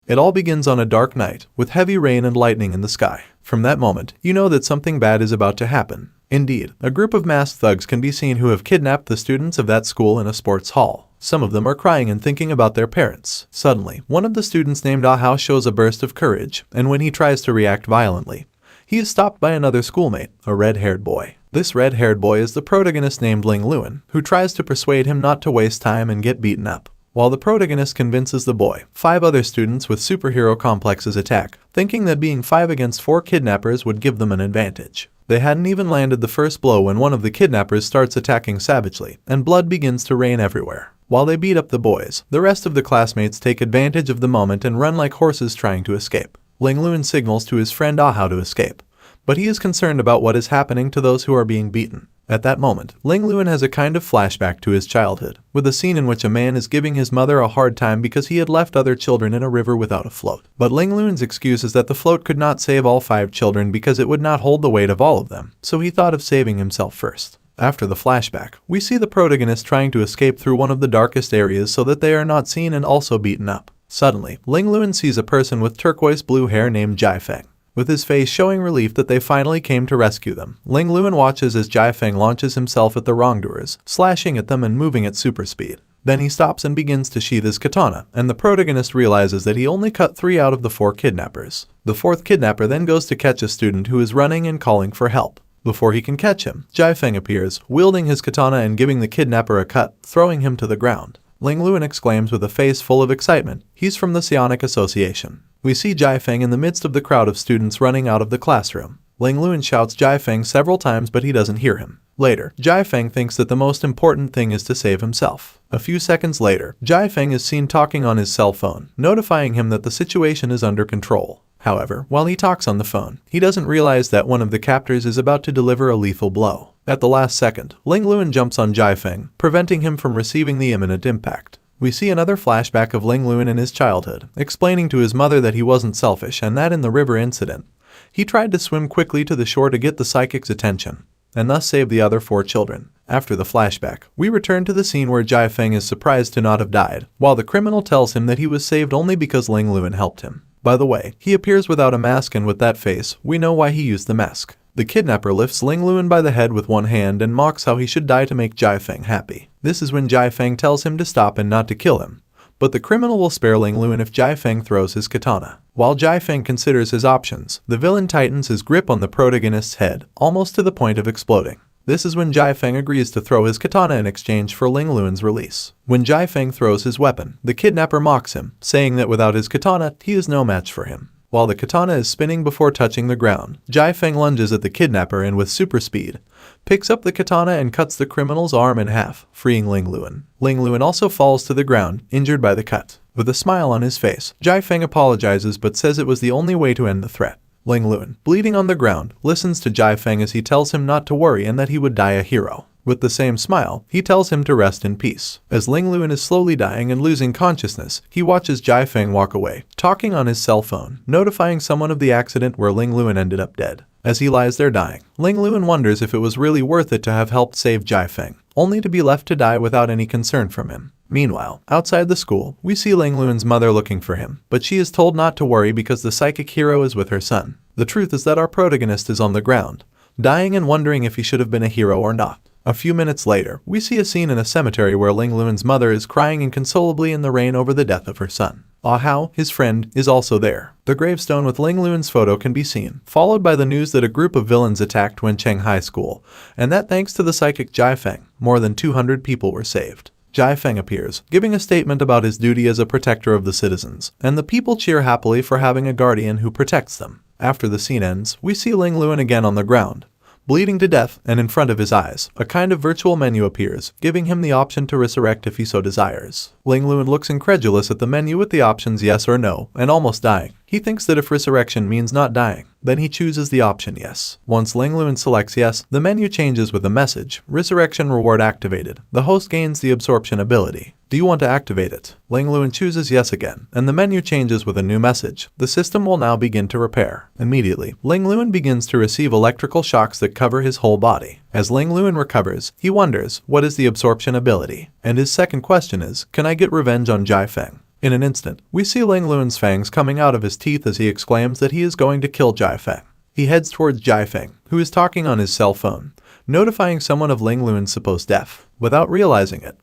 It all begins on a dark night, with heavy rain and lightning in the sky. From that moment, you know that something bad is about to happen. Indeed, a group of masked thugs can be seen who have kidnapped the students of that school in a sports hall. Some of them are crying and thinking about their parents. Suddenly, one of the students named Ahao shows a burst of courage, and when he tries to react violently, he is stopped by another schoolmate, a red-haired boy. This red-haired boy is the protagonist named Ling Luan, who tries to persuade him not to waste time and get beaten up. While the protagonist convinces the boy, 5 other students with superhero complexes attack, thinking that being 5 against 4 kidnappers would give them an advantage. They hadn't even landed the first blow when one of the kidnappers starts attacking savagely, and blood begins to rain everywhere. While they beat up the boys, the rest of the classmates take advantage of the moment and run like horses trying to escape. Ling Luan signals to his friend Ahao to escape, but he is concerned about what is happening to those who are being beaten. At that moment, Ling Luan has a kind of flashback to his childhood, with a scene in which a man is giving his mother a hard time because he had left other children in a river without a float. But Ling Luan's excuse is that the float could not save all 5 children because it would not hold the weight of all of them, so he thought of saving himself first. After the flashback, we see the protagonist trying to escape through one of the darkest areas so that they are not seen and also beaten up. Suddenly, Ling Luan sees a person with turquoise blue hair named Jai Feng. With his face showing relief that they finally came to rescue them, Ling Luan watches as Jai Feng launches himself at the wrongdoers, slashing at them and moving at super speed. Then he stops and begins to sheath his katana, and the protagonist realizes that he only cut 3 out of the 4 kidnappers. The 4th kidnapper then goes to catch a student who is running and calling for help. Before he can catch him, Jai Feng appears, wielding his katana and giving the kidnapper a cut, throwing him to the ground. Ling Luan exclaims with a face full of excitement, "He's from the Psionic Association." We see Jai Feng in the midst of the crowd of students running out of the classroom. Ling Luan shouts Jai Feng several times but he doesn't hear him. Later, Jai Feng thinks that the most important thing is to save himself. A few seconds later, Jai Feng is seen talking on his cell phone, notifying him that the situation is under control. However, while he talks on the phone, he doesn't realize that one of the captors is about to deliver a lethal blow. At the last second, Ling Luan jumps on Jai Feng, preventing him from receiving the imminent impact. We see another flashback of Ling Luan in his childhood, explaining to his mother that he wasn't selfish and that in the river incident, he tried to swim quickly to the shore to get the psychic's attention, and thus save the other 4 children. After the flashback, we return to the scene where Jai Feng is surprised to not have died, while the criminal tells him that he was saved only because Ling Luan helped him. By the way, he appears without a mask, and with that face, we know why he used the mask. The kidnapper lifts Ling Luan by the head with one hand and mocks how he should die to make Jai Feng happy. This is when Jai Feng tells him to stop and not to kill him, but the criminal will spare Ling Luan if Jai Feng throws his katana. While Jai Feng considers his options, the villain tightens his grip on the protagonist's head, almost to the point of exploding. This is when Jai Feng agrees to throw his katana in exchange for Ling Luan's release. When Jai Feng throws his weapon, the kidnapper mocks him, saying that without his katana, he is no match for him. While the katana is spinning before touching the ground, Jai Feng lunges at the kidnapper and with super speed, picks up the katana and cuts the criminal's arm in half, freeing Ling Luan. Ling Luan also falls to the ground, injured by the cut. With a smile on his face, Jai Feng apologizes but says it was the only way to end the threat. Ling Luan, bleeding on the ground, listens to Jai Feng as he tells him not to worry and that he would die a hero. With the same smile, he tells him to rest in peace. As Ling Luan is slowly dying and losing consciousness, he watches Jai Feng walk away, talking on his cell phone, notifying someone of the accident where Ling Luan ended up dead. As he lies there dying, Ling Luan wonders if it was really worth it to have helped save Jai Feng, only to be left to die without any concern from him. Meanwhile, outside the school, we see Ling Luan's mother looking for him, but she is told not to worry because the psychic hero is with her son. The truth is that our protagonist is on the ground, dying and wondering if he should have been a hero or not. A few minutes later, we see a scene in a cemetery where Ling Luan's mother is crying inconsolably in the rain over the death of her son. Ahao, his friend, is also there. The gravestone with Ling Luan's photo can be seen, followed by the news that a group of villains attacked Wencheng High School, and that thanks to the psychic Jai Feng, more than 200 people were saved. Jai Feng appears, giving a statement about his duty as a protector of the citizens, and the people cheer happily for having a guardian who protects them. After the scene ends, we see Ling Luan again on the ground, bleeding to death, and in front of his eyes, a kind of virtual menu appears, giving him the option to resurrect if he so desires. Ling Luan looks incredulous at the menu with the options yes or no, and almost dying. He thinks that if resurrection means not dying, then he chooses the option yes. Once Ling Luan selects yes, the menu changes with a message, "Resurrection reward activated." The host gains the absorption ability. Do you want to activate it? Ling Luan chooses yes again, and the menu changes with a new message. The system will now begin to repair. Immediately, Ling Luan begins to receive electrical shocks that cover his whole body. As Ling Luan recovers, he wonders, what is the absorption ability? And his second question is, can I get revenge on Jai Feng? In an instant, we see Ling Luan's fangs coming out of his teeth as he exclaims that he is going to kill Jai Feng. He heads towards Jai Feng, who is talking on his cell phone, notifying someone of Ling Luan's supposed death. Without realizing it,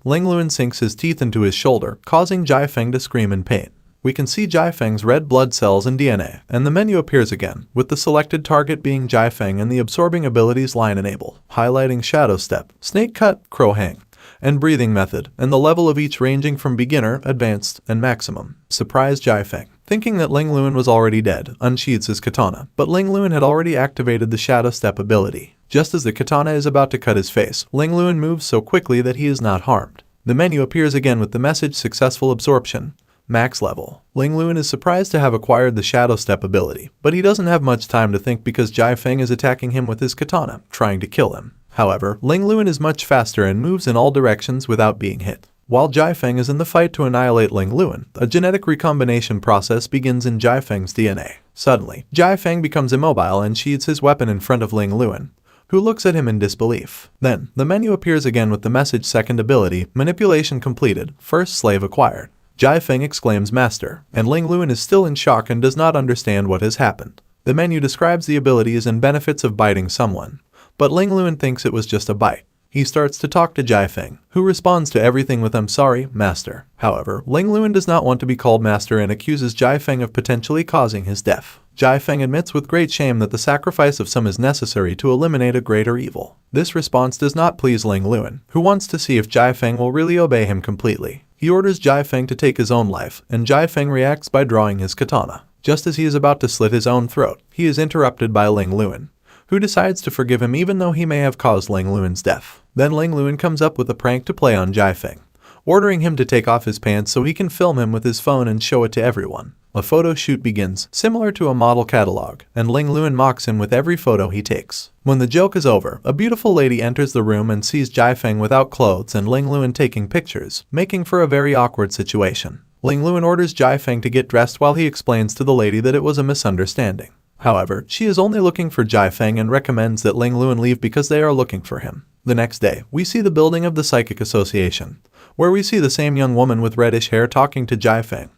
Ling Luan sinks his teeth into his shoulder, causing Jai Feng to scream in pain. We can see Jai Feng's red blood cells and DNA, and the menu appears again, with the selected target being Jai Feng and the absorbing abilities line enable, highlighting Shadow Step, Snake Cut, Crow Hang, and Breathing Method, and the level of each ranging from Beginner, Advanced, and Maximum. Surprised Jai Feng, thinking that Ling Luan was already dead, unsheathes his katana, but Ling Luan had already activated the Shadow Step ability. Just as the katana is about to cut his face, Ling Luan moves so quickly that he is not harmed. The menu appears again with the message Successful Absorption, Max Level. Ling Luan is surprised to have acquired the Shadow Step ability, but he doesn't have much time to think because Jai Feng is attacking him with his katana, trying to kill him. However, Ling Luan is much faster and moves in all directions without being hit. While Jai Feng is in the fight to annihilate Ling Luan, a genetic recombination process begins in Jai Feng's DNA. Suddenly, Jai Feng becomes immobile and sheathes his weapon in front of Ling Luan, who looks at him in disbelief. Then, the menu appears again with the message Second Ability, Manipulation Completed, First Slave Acquired. Jai Feng exclaims Master, and Ling Luan is still in shock and does not understand what has happened. The menu describes the abilities and benefits of biting someone, but Ling Luan thinks it was just a bite. He starts to talk to Jai Feng, who responds to everything with I'm sorry, Master. However, Ling Luan does not want to be called Master and accuses Jai Feng of potentially causing his death. Jai Feng admits with great shame that the sacrifice of some is necessary to eliminate a greater evil. This response does not please Ling Luan, who wants to see if Jai Feng will really obey him completely. He orders Jai Feng to take his own life, and Jai Feng reacts by drawing his katana. Just as he is about to slit his own throat, he is interrupted by Ling Luan, who decides to forgive him even though he may have caused Ling Luan's death. Then Ling Luan comes up with a prank to play on Jai Feng, ordering him to take off his pants so he can film him with his phone and show it to everyone. A photo shoot begins, similar to a model catalog, and Ling Luan mocks him with every photo he takes. When the joke is over, a beautiful lady enters the room and sees Jai Feng without clothes and Ling Luan taking pictures, making for a very awkward situation. Ling Luan orders Jai Feng to get dressed while he explains to the lady that it was a misunderstanding. However, she is only looking for Jai Feng and recommends that Ling Luan leave because they are looking for him. The next day, we see the building of the Psychic Association, where we see the same young woman with reddish hair talking to Jai Feng,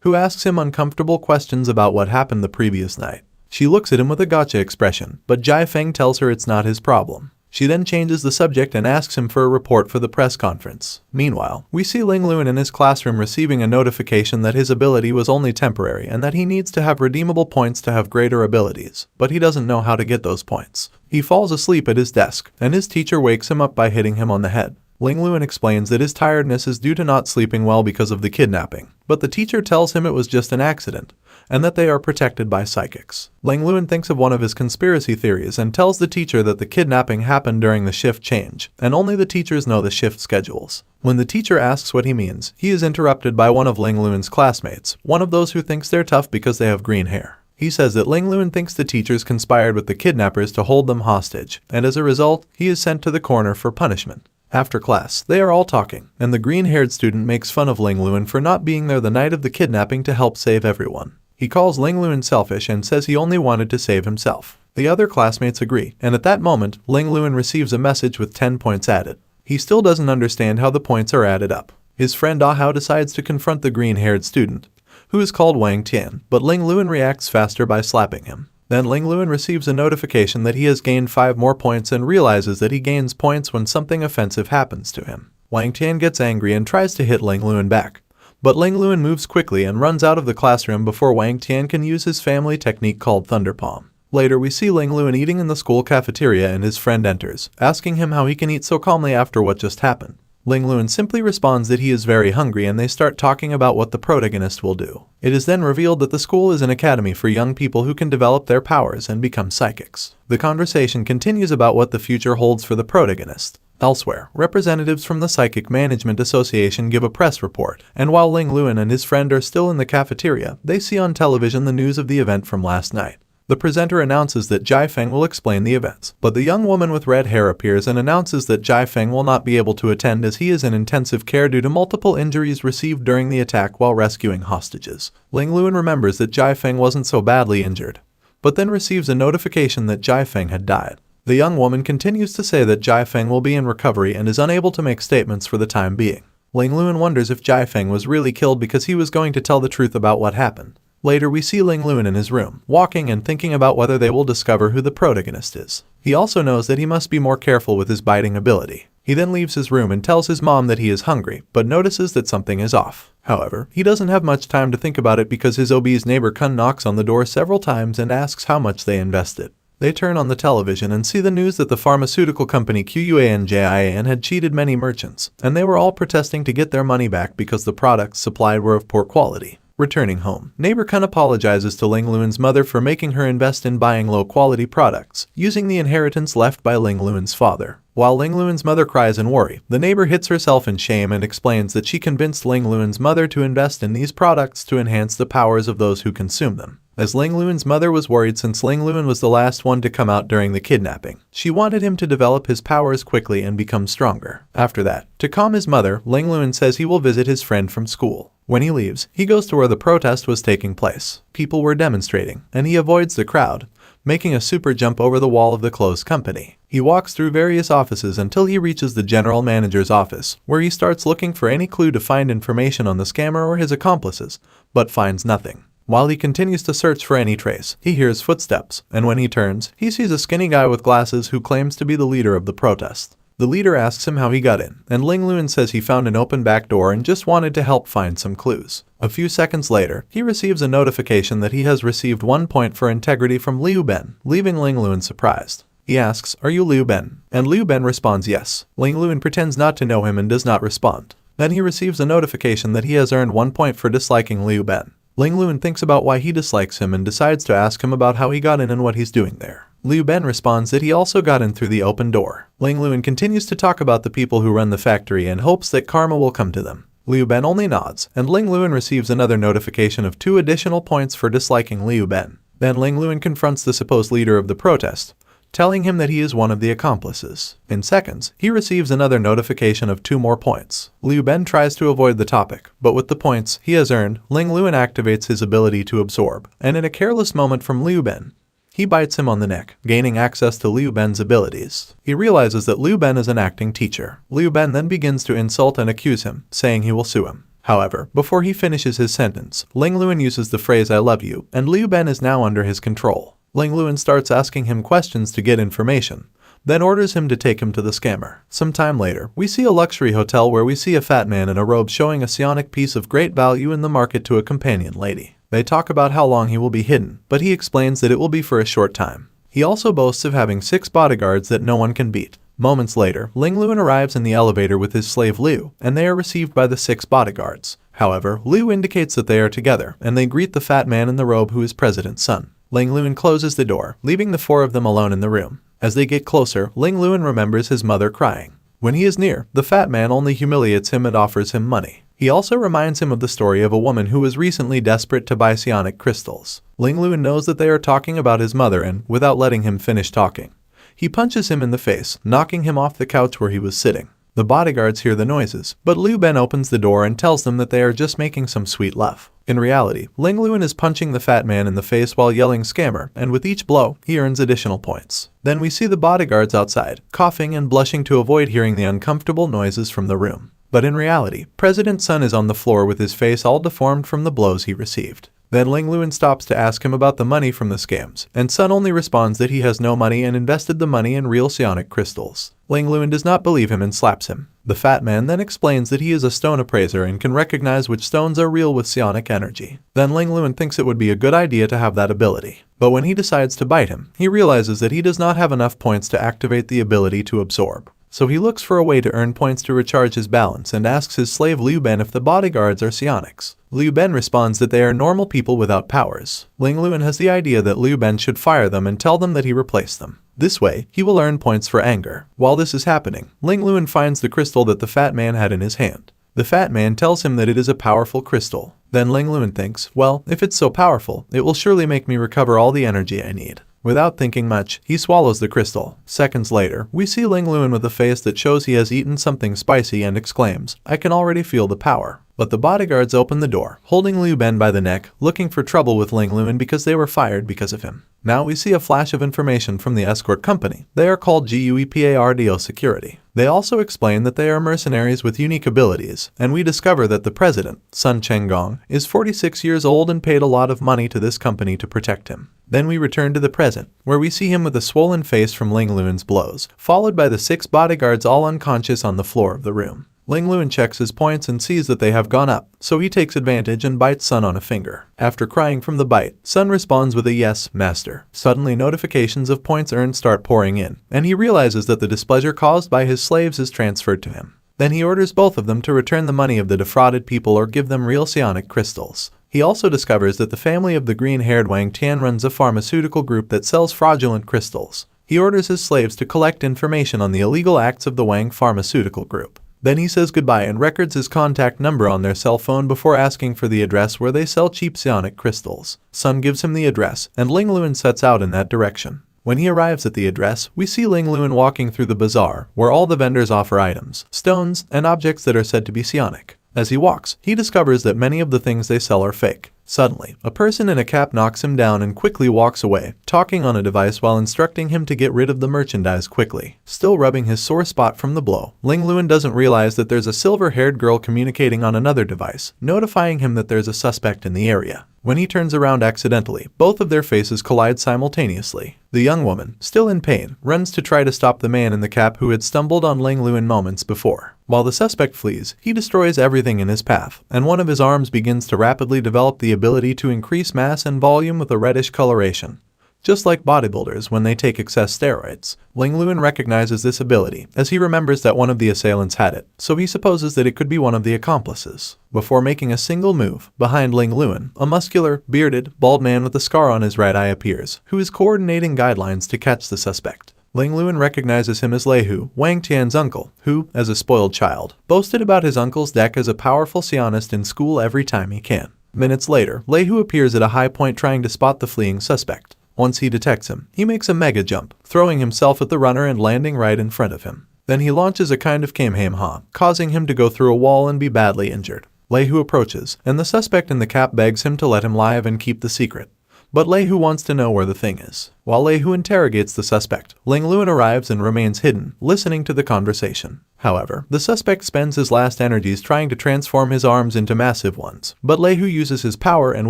who asks him uncomfortable questions about what happened the previous night. She looks at him with a gotcha expression, but Jai Feng tells her it's not his problem. She then changes the subject and asks him for a report for the press conference. Meanwhile, we see Ling Luan in his classroom receiving a notification that his ability was only temporary and that he needs to have redeemable points to have greater abilities, but he doesn't know how to get those points. He falls asleep at his desk, and his teacher wakes him up by hitting him on the head. Ling Luan explains that his tiredness is due to not sleeping well because of the kidnapping, but the teacher tells him it was just an accident, and that they are protected by psychics. Ling Luan thinks of one of his conspiracy theories and tells the teacher that the kidnapping happened during the shift change, and only the teachers know the shift schedules. When the teacher asks what he means, he is interrupted by one of Ling Luan's classmates, one of those who thinks they're tough because they have green hair. He says that Ling Luan thinks the teachers conspired with the kidnappers to hold them hostage, and as a result, he is sent to the corner for punishment. After class, they are all talking, and the green-haired student makes fun of Ling Luan for not being there the night of the kidnapping to help save everyone. He calls Ling Luan selfish and says he only wanted to save himself. The other classmates agree, and at that moment, Ling Luan receives a message with 10 points added. He still doesn't understand how the points are added up. His friend Ah Hao decides to confront the green-haired student, who is called Wang Tian, but Ling Luan reacts faster by slapping him. Then Ling Luan receives a notification that he has gained 5 more points and realizes that he gains points when something offensive happens to him. Wang Tian gets angry and tries to hit Ling Luan back, but Ling Luan moves quickly and runs out of the classroom before Wang Tian can use his family technique called Thunder Palm. Later we see Ling Luan eating in the school cafeteria and his friend enters, asking him how he can eat so calmly after what just happened. Ling Luan simply responds that he is very hungry and they start talking about what the protagonist will do. It is then revealed that the school is an academy for young people who can develop their powers and become psychics. The conversation continues about what the future holds for the protagonist. Elsewhere, representatives from the Psychic Management Association give a press report, and while Ling Luan and his friend are still in the cafeteria, they see on television the news of the event from last night. The presenter announces that Jai Feng will explain the events, but the young woman with red hair appears and announces that Jai Feng will not be able to attend as he is in intensive care due to multiple injuries received during the attack while rescuing hostages. Ling Luan remembers that Jai Feng wasn't so badly injured, but then receives a notification that Jai Feng had died. The young woman continues to say that Jai Feng will be in recovery and is unable to make statements for the time being. Ling Luan wonders if Jai Feng was really killed because he was going to tell the truth about what happened. Later we see Ling Luan in his room, walking and thinking about whether they will discover who the protagonist is. He also knows that he must be more careful with his biting ability. He then leaves his room and tells his mom that he is hungry, but notices that something is off. However, he doesn't have much time to think about it because his obese neighbor Kun knocks on the door several times and asks how much they invested. They turn on the television and see the news that the pharmaceutical company Quanjian had cheated many merchants, and they were all protesting to get their money back because the products supplied were of poor quality. Returning home, neighbor Kun apologizes to Ling Luan's mother for making her invest in buying low-quality products, using the inheritance left by Ling Luan's father. While Ling Luan's mother cries in worry, the neighbor hits herself in shame and explains that she convinced Ling Luan's mother to invest in these products to enhance the powers of those who consume them. As Ling Luan's mother was worried since Ling Luan was the last one to come out during the kidnapping, she wanted him to develop his powers quickly and become stronger. After that, to calm his mother, Ling Luan says he will visit his friend from school. When he leaves, he goes to where the protest was taking place. People were demonstrating, and he avoids the crowd, making a super jump over the wall of the closed company. He walks through various offices until he reaches the general manager's office, where he starts looking for any clue to find information on the scammer or his accomplices, but finds nothing. While he continues to search for any trace, he hears footsteps, and when he turns, he sees a skinny guy with glasses who claims to be the leader of the protest. The leader asks him how he got in, and Ling Luan says he found an open back door and just wanted to help find some clues. A few seconds later, he receives a notification that he has received 1 point for integrity from Liu Ben, leaving Ling Luan surprised. He asks, "Are you Liu Ben?" And Liu Ben responds yes. Ling Luan pretends not to know him and does not respond. Then he receives a notification that he has earned 1 point for disliking Liu Ben. Ling Luan thinks about why he dislikes him and decides to ask him about how he got in and what he's doing there. Liu Ben responds that he also got in through the open door. Ling Luan continues to talk about the people who run the factory and hopes that karma will come to them. Liu Ben only nods, and Ling Luan receives another notification of 2 additional points for disliking Liu Ben. Then Ling Luan confronts the supposed leader of the protest, telling him that he is one of the accomplices. In seconds, he receives another notification of 2 more points. Liu Ben tries to avoid the topic, but with the points he has earned, Ling Luan activates his ability to absorb, and in a careless moment from Liu Ben, he bites him on the neck, gaining access to Liu Ben's abilities. He realizes that Liu Ben is an acting teacher. Liu Ben then begins to insult and accuse him, saying he will sue him. However, before he finishes his sentence, Ling Luan uses the phrase "I love you," and Liu Ben is now under his control. Ling Luan starts asking him questions to get information, then orders him to take him to the scammer. Some time later, we see a luxury hotel where we see a fat man in a robe showing a psionic piece of great value in the market to a companion lady. They talk about how long he will be hidden, but he explains that it will be for a short time. He also boasts of having 6 bodyguards that no one can beat. Moments later, Ling Luan arrives in the elevator with his slave Liu, and they are received by the 6 bodyguards. However, Liu indicates that they are together, and they greet the fat man in the robe who is President's son. Ling Luan closes the door, leaving the 4 of them alone in the room. As they get closer, Ling Luan remembers his mother crying. When he is near, the fat man only humiliates him and offers him money. He also reminds him of the story of a woman who was recently desperate to buy psionic crystals. Ling Luan knows that they are talking about his mother and, without letting him finish talking, he punches him in the face, knocking him off the couch where he was sitting. The bodyguards hear the noises, but Liu Ben opens the door and tells them that they are just making some sweet love. In reality, Ling Luan is punching the fat man in the face while yelling "scammer," and with each blow, he earns additional points. Then we see the bodyguards outside, coughing and blushing to avoid hearing the uncomfortable noises from the room. But in reality, President's son is on the floor with his face all deformed from the blows he received. Then Ling Luan stops to ask him about the money from the scams, and Son only responds that he has no money and invested the money in real psionic crystals. Ling Luan does not believe him and slaps him. The fat man then explains that he is a stone appraiser and can recognize which stones are real with psionic energy. Then Ling Luan thinks it would be a good idea to have that ability. But when he decides to bite him, he realizes that he does not have enough points to activate the ability to absorb. So he looks for a way to earn points to recharge his balance and asks his slave Liu Ben if the bodyguards are psionics. Liu Ben responds that they are normal people without powers. Ling Luan has the idea that Liu Ben should fire them and tell them that he replaced them. This way, he will earn points for anger. While this is happening, Ling Luan finds the crystal that the fat man had in his hand. The fat man tells him that it is a powerful crystal. Then Ling Luan thinks, well, if it's so powerful, it will surely make me recover all the energy I need. Without thinking much, he swallows the crystal. Seconds later, we see Ling Luan with a face that shows he has eaten something spicy and exclaims, "I can already feel the power." But the bodyguards open the door, holding Liu Ben by the neck, looking for trouble with Ling Luan because they were fired because of him. Now we see a flash of information from the escort company. They are called GUEPARDO Security. They also explain that they are mercenaries with unique abilities, and we discover that the president, Sun Chenggong, is 46 years old and paid a lot of money to this company to protect him. Then we return to the present, where we see him with a swollen face from Ling Luan's blows, followed by the 6 bodyguards all unconscious on the floor of the room. Ling Luan checks his points and sees that they have gone up, so he takes advantage and bites Sun on a finger. After crying from the bite, Sun responds with a "Yes, master." Suddenly notifications of points earned start pouring in, and he realizes that the displeasure caused by his slaves is transferred to him. Then he orders both of them to return the money of the defrauded people or give them real psionic crystals. He also discovers that the family of the green-haired Wang Tian runs a pharmaceutical group that sells fraudulent crystals. He orders his slaves to collect information on the illegal acts of the Wang pharmaceutical group. Then he says goodbye and records his contact number on their cell phone before asking for the address where they sell cheap psionic crystals. Sun gives him the address, and Ling Luan sets out in that direction. When he arrives at the address, we see Ling Luan walking through the bazaar, where all the vendors offer items, stones, and objects that are said to be psionic. As he walks, he discovers that many of the things they sell are fake. Suddenly, a person in a cap knocks him down and quickly walks away, talking on a device while instructing him to get rid of the merchandise quickly. Still rubbing his sore spot from the blow, Ling Luan doesn't realize that there's a silver-haired girl communicating on another device, notifying him that there's a suspect in the area. When he turns around accidentally, both of their faces collide simultaneously. The young woman, still in pain, runs to try to stop the man in the cap who had stumbled on Ling Luan moments before. While the suspect flees, he destroys everything in his path, and one of his arms begins to rapidly develop the ability to increase mass and volume with a reddish coloration. Just like bodybuilders when they take excess steroids, Ling Luan recognizes this ability as he remembers that one of the assailants had it, so he supposes that it could be one of the accomplices. Before making a single move, behind Ling Luan, a muscular, bearded, bald man with a scar on his right eye appears, who is coordinating guidelines to catch the suspect. Ling Luan recognizes him as Lei Hu, Wang Tian's uncle, who, as a spoiled child, boasted about his uncle's deck as a powerful psionist in school every time he can. Minutes later, Lei Hu appears at a high point trying to spot the fleeing suspect. Once he detects him, he makes a mega jump, throwing himself at the runner and landing right in front of him. Then he launches a kind of Kamehameha, causing him to go through a wall and be badly injured. Lei Hu approaches, and the suspect in the cap begs him to let him live and keep the secret. But Lei Hu wants to know where the thing is. While Lei Hu interrogates the suspect, Ling Luan arrives and remains hidden, listening to the conversation. However, the suspect spends his last energies trying to transform his arms into massive ones, but Lei Hu uses his power and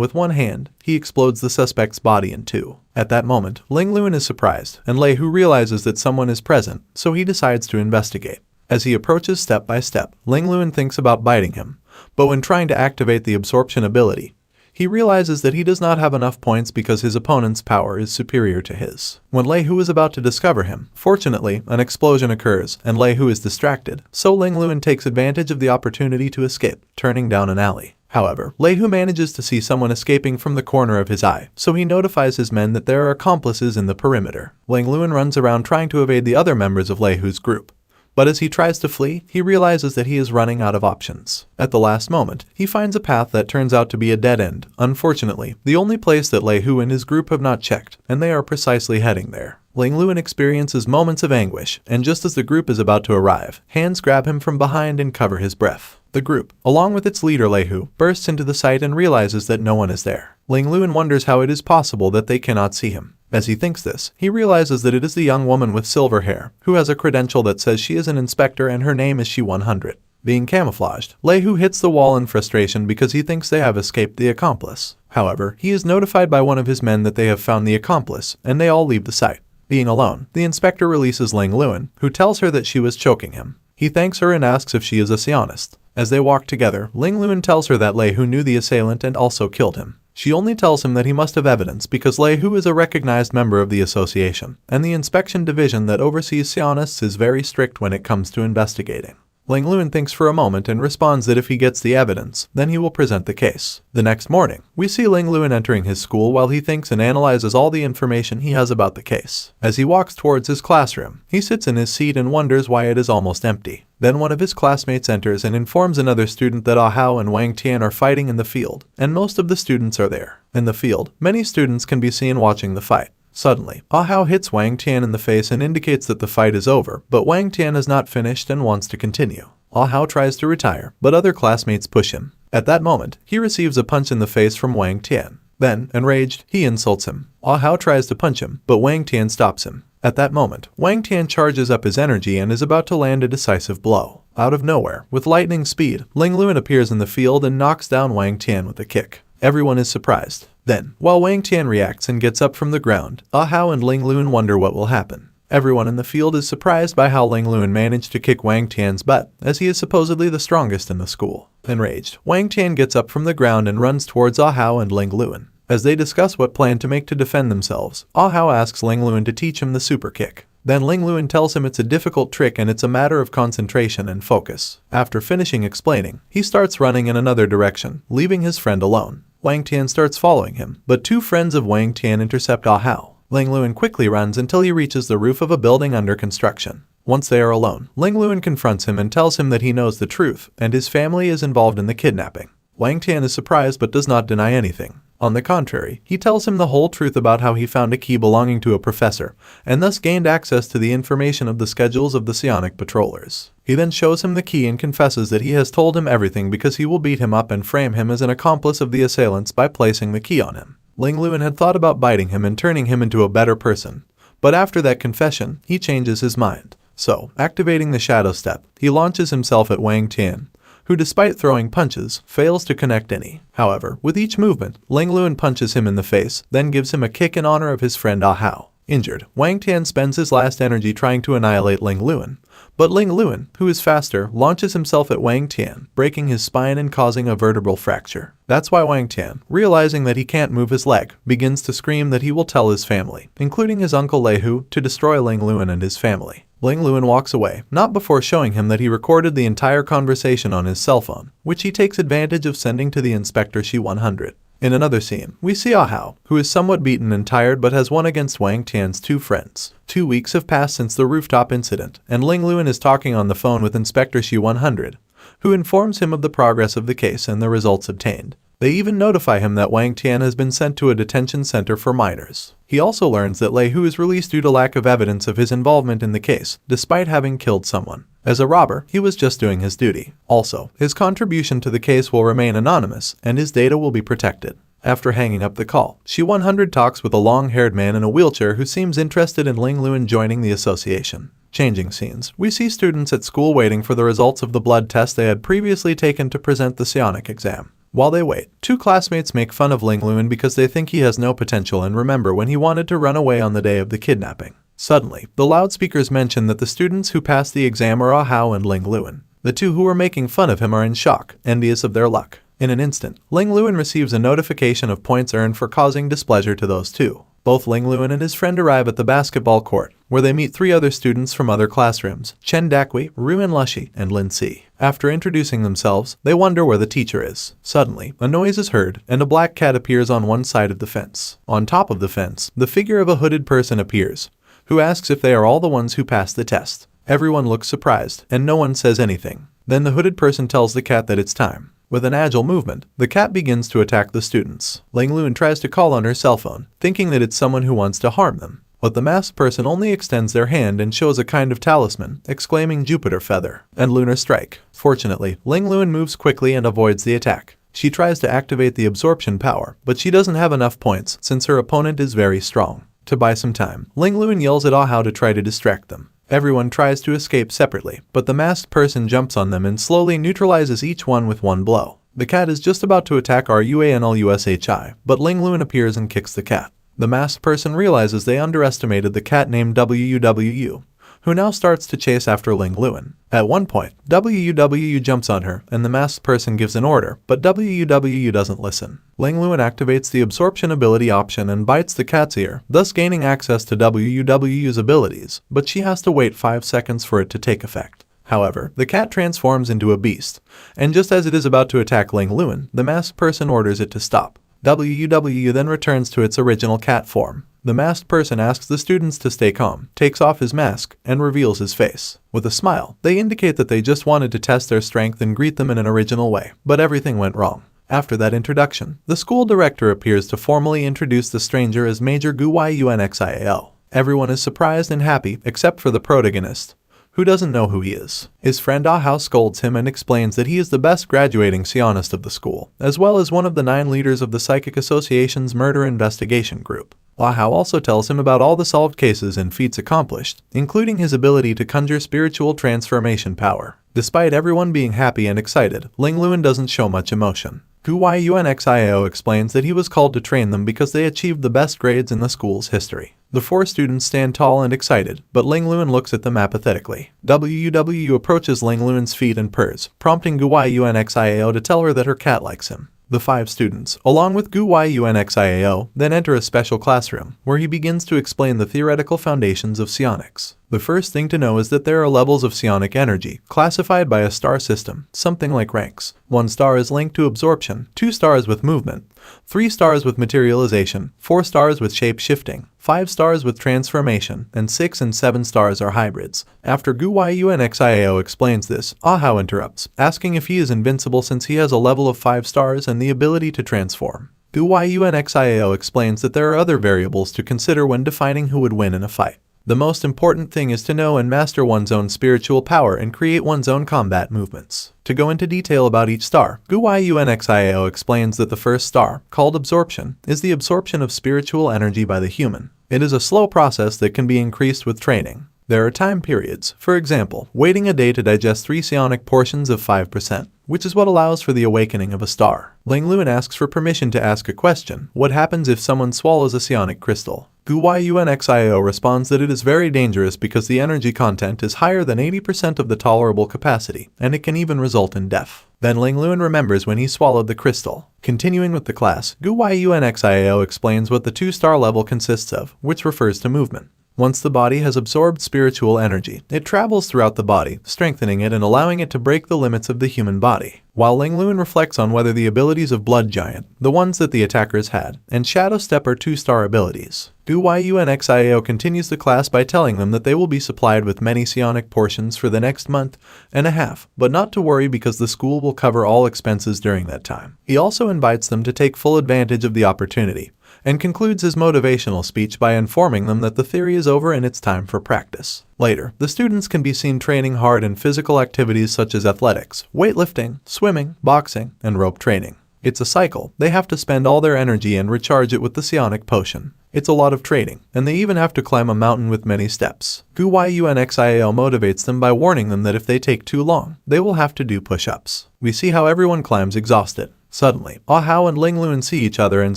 with one hand, he explodes the suspect's body in two. At that moment, Ling Luan is surprised, and Lei Hu realizes that someone is present, so he decides to investigate. As he approaches step by step, Ling Luan thinks about biting him, but when trying to activate the absorption ability, he realizes that he does not have enough points because his opponent's power is superior to his. When Lei Hu is about to discover him, fortunately, an explosion occurs and Lei Hu is distracted, so Ling Luan takes advantage of the opportunity to escape, turning down an alley. However, Lei Hu manages to see someone escaping from the corner of his eye, so he notifies his men that there are accomplices in the perimeter. Ling Luan runs around trying to evade the other members of Lei Hu's group. But as he tries to flee, he realizes that he is running out of options. At the last moment, he finds a path that turns out to be a dead end, unfortunately, the only place that Lei Hu and his group have not checked, and they are precisely heading there. Ling Luan experiences moments of anguish, and just as the group is about to arrive, hands grab him from behind and cover his breath. The group, along with its leader Lei Hu, bursts into the site and realizes that no one is there. Ling Luan wonders how it is possible that they cannot see him. As he thinks this, he realizes that it is the young woman with silver hair, who has a credential that says she is an inspector and her name is She-100. Being camouflaged, Lei Hu hits the wall in frustration because he thinks they have escaped the accomplice. However, he is notified by one of his men that they have found the accomplice, and they all leave the site. Being alone, the inspector releases Ling Luan, who tells her that she was choking him. He thanks her and asks if she is a psionist. As they walk together, Ling Luan tells her that Lei Hu knew the assailant and also killed him. She only tells him that he must have evidence because Lei Hu is a recognized member of the association, and the inspection division that oversees psionists is very strict when it comes to investigating. Ling Luan thinks for a moment and responds that if he gets the evidence, then he will present the case. The next morning, we see Ling Luan entering his school while he thinks and analyzes all the information he has about the case. As he walks towards his classroom, he sits in his seat and wonders why it is almost empty. Then one of his classmates enters and informs another student that Ah Hao and Wang Tian are fighting in the field, and most of the students are there. In the field, many students can be seen watching the fight. Suddenly, Ah Hao hits Wang Tian in the face and indicates that the fight is over, but Wang Tian is not finished and wants to continue. Ah Hao tries to retire, but other classmates push him. At that moment, he receives a punch in the face from Wang Tian. Then, enraged, he insults him. Ah Hao tries to punch him, but Wang Tian stops him. At that moment, Wang Tian charges up his energy and is about to land a decisive blow. Out of nowhere, with lightning speed, Ling Luan appears in the field and knocks down Wang Tian with a kick. Everyone is surprised. Then, while Wang Tian reacts and gets up from the ground, Ah Hao and Ling Luan wonder what will happen. Everyone in the field is surprised by how Ling Luan managed to kick Wang Tian's butt, as he is supposedly the strongest in the school. Enraged, Wang Tian gets up from the ground and runs towards Ah Hao and Ling Luan. As they discuss what plan to make to defend themselves, Ah Hao asks Ling Luan to teach him the super kick. Then Ling Luan tells him it's a difficult trick and it's a matter of concentration and focus. After finishing explaining, he starts running in another direction, leaving his friend alone. Wang Tian starts following him, but two friends of Wang Tian intercept Ah Hao. Ling Luan quickly runs until he reaches the roof of a building under construction. Once they are alone, Ling Luan confronts him and tells him that he knows the truth and his family is involved in the kidnapping. Wang Tian is surprised but does not deny anything. On the contrary, he tells him the whole truth about how he found a key belonging to a professor, and thus gained access to the information of the schedules of the psionic patrollers. He then shows him the key and confesses that he has told him everything because he will beat him up and frame him as an accomplice of the assailants by placing the key on him. Ling Luan had thought about biting him and turning him into a better person, but after that confession, he changes his mind. So, activating the Shadow Step, he launches himself at Wang Tian, who despite throwing punches, fails to connect any. However, with each movement, Ling Luan punches him in the face, then gives him a kick in honor of his friend Ah Hao. Injured, Wang Tian spends his last energy trying to annihilate Ling Luan, but Ling Luan, who is faster, launches himself at Wang Tian, breaking his spine and causing a vertebral fracture. That's why Wang Tian, realizing that he can't move his leg, begins to scream that he will tell his family, including his uncle Lei Hu, to destroy Ling Luan and his family. Ling Luan walks away, not before showing him that he recorded the entire conversation on his cell phone, which he takes advantage of sending to the Inspector Shi 100. In another scene, we see Ah Hao, who is somewhat beaten and tired but has won against Wang Tian's two friends. 2 weeks have passed since the rooftop incident, and Ling Luan is talking on the phone with Inspector Shi 100, who informs him of the progress of the case and the results obtained. They even notify him that Wang Tian has been sent to a detention center for minors. He also learns that Lei Hu is released due to lack of evidence of his involvement in the case, despite having killed someone. As a robber, he was just doing his duty. Also, his contribution to the case will remain anonymous, and his data will be protected. After hanging up the call, Shi 100 talks with a long-haired man in a wheelchair who seems interested in Ling Luan joining the association. Changing scenes, we see students at school waiting for the results of the blood test they had previously taken to present the psionic exam. While they wait, two classmates make fun of Ling Luan because they think he has no potential and remember when he wanted to run away on the day of the kidnapping. Suddenly, the loudspeakers mention that the students who passed the exam are Ah Hao and Ling Luan. The two who were making fun of him are in shock, envious of their luck. In an instant, Ling Luan receives a notification of points earned for causing displeasure to those two. Both Ling Luan and his friend arrive at the basketball court, where they meet 3 other students from other classrooms, Chen Dakui, Ruan Lushi, and Lin Si. After introducing themselves, they wonder where the teacher is. Suddenly, a noise is heard, and a black cat appears on one side of the fence. On top of the fence, the figure of a hooded person appears, who asks if they are all the ones who passed the test. Everyone looks surprised, and no one says anything. Then the hooded person tells the cat that it's time. With an agile movement, the cat begins to attack the students. Ling Luan tries to call on her cell phone, thinking that it's someone who wants to harm them. But the masked person only extends their hand and shows a kind of talisman, exclaiming Jupiter Feather and Lunar Strike. Fortunately, Ling Luan moves quickly and avoids the attack. She tries to activate the absorption power, but she doesn't have enough points since her opponent is very strong. To buy some time, Ling Luan yells at Ah Hao to try to distract them. Everyone tries to escape separately, but the masked person jumps on them and slowly neutralizes each one with one blow. The cat is just about to attack RUANLUSHI, but Ling Luan appears and kicks the cat. The masked person realizes they underestimated the cat named WUWU, who now starts to chase after Ling Luan. At one point, WUWU jumps on her, and the masked person gives an order, but WUWU doesn't listen. Ling Luan activates the absorption ability option and bites the cat's ear, thus gaining access to WUWU's abilities, but she has to wait 5 seconds for it to take effect. However, the cat transforms into a beast, and just as it is about to attack Ling Luan, the masked person orders it to stop. WUWU then returns to its original cat form. The masked person asks the students to stay calm, takes off his mask, and reveals his face. With a smile, they indicate that they just wanted to test their strength and greet them in an original way, but everything went wrong. After that introduction, the school director appears to formally introduce the stranger as Major Gu Yunxial. Everyone is surprised and happy except for the protagonist, who doesn't know who he is. His friend Ahau scolds him and explains that he is the best graduating psionist of the school, as well as one of the 9 leaders of the Psychic Association's murder investigation group. Ahau also tells him about all the solved cases and feats accomplished, including his ability to conjure spiritual transformation power. Despite everyone being happy and excited, Ling Luan doesn't show much emotion. Gu Yuanxiao explains that he was called to train them because they achieved the best grades in the school's history. The 4 students stand tall and excited, but Ling Luan looks at them apathetically. WUW approaches Ling Luan's feet and purrs, prompting Gu Yuanxiao to tell her that her cat likes him. The 5 students, along with Gu Yuanxiao, then enter a special classroom, where he begins to explain the theoretical foundations of psionics. The first thing to know is that there are levels of psionic energy, classified by a star system, something like ranks. 1 star is linked to absorption, 2 stars with movement, 3 stars with materialization, 4 stars with shape-shifting, 5 stars with transformation, and 6 and 7 stars are hybrids. After Gu Yuanxiao explains this, Ahau interrupts, asking if he is invincible since he has a level of 5 stars and the ability to transform. Gu Yuanxiao explains that there are other variables to consider when defining who would win in a fight. The most important thing is to know and master one's own spiritual power and create one's own combat movements. To go into detail about each star, Gu Yuanxiao explains that the first star, called absorption, is the absorption of spiritual energy by the human. It is a slow process that can be increased with training. There are time periods, for example, waiting a day to digest 3 psionic portions of 5%, which is what allows for the awakening of a star. Ling Luan asks for permission to ask a question: what happens if someone swallows a psionic crystal? Gu Yuanxiao responds that it is very dangerous because the energy content is higher than 80% of the tolerable capacity, and it can even result in death. Then Ling Luan remembers when he swallowed the crystal. Continuing with the class, Gu Yuanxiao explains what the 2-star level consists of, which refers to movement. Once the body has absorbed spiritual energy, it travels throughout the body, strengthening it and allowing it to break the limits of the human body. While Ling Luan reflects on whether the abilities of Blood Giant, the ones that the attackers had, and Shadow Step are 2-star abilities. Gu Yuanxiao continues the class by telling them that they will be supplied with many psionic portions for the next month and a half, but not to worry because the school will cover all expenses during that time. He also invites them to take full advantage of the opportunity, and concludes his motivational speech by informing them that the theory is over and it's time for practice. Later, the students can be seen training hard in physical activities such as athletics, weightlifting, swimming, boxing, and rope training. It's a cycle. They have to spend all their energy and recharge it with the psionic potion. It's a lot of training, and they even have to climb a mountain with many steps. Gu Yuanxiao motivates them by warning them that if they take too long, they will have to do push-ups. We see how everyone climbs exhausted. Suddenly, Ahau and Ling Luan see each other and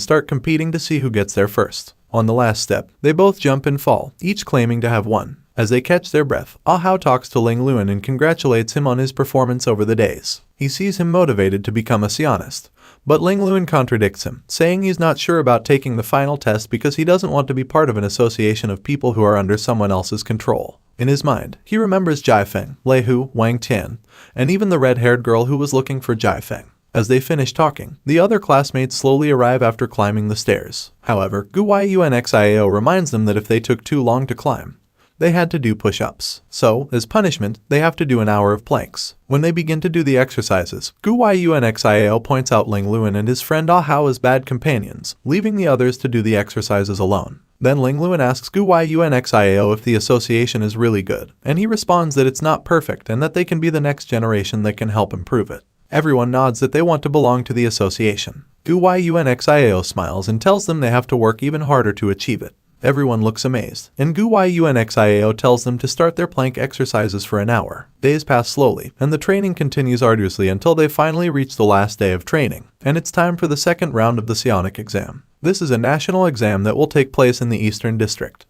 start competing to see who gets there first. On the last step, they both jump and fall, each claiming to have won. As they catch their breath, Ahau talks to Ling Luan and congratulates him on his performance over the days. He sees him motivated to become a psionist, but Ling Luan contradicts him, saying he's not sure about taking the final test because he doesn't want to be part of an association of people who are under someone else's control. In his mind, he remembers Jai Feng, Lei Hu, Wang Tian, and even the red-haired girl who was looking for Jai Feng. As they finish talking, the other classmates slowly arrive after climbing the stairs. However, Gu Yuanxiao reminds them that if they took too long to climb, they had to do push-ups. So, as punishment, they have to do an hour of planks. When they begin to do the exercises, Gu Yuanxiao points out Ling Luan and his friend Ahau as bad companions, leaving the others to do the exercises alone. Then Ling Luan asks Gu Yuanxiao if the association is really good, and he responds that it's not perfect and that they can be the next generation that can help improve it. Everyone nods that they want to belong to the association. Gu Yuanxiao smiles and tells them they have to work even harder to achieve it. Everyone looks amazed, and Gu Yuanxiao tells them to start their plank exercises for an hour. Days pass slowly, and the training continues arduously until they finally reach the last day of training, and it's time for the second round of the psionic exam. This is a national exam that will take place in the Eastern District.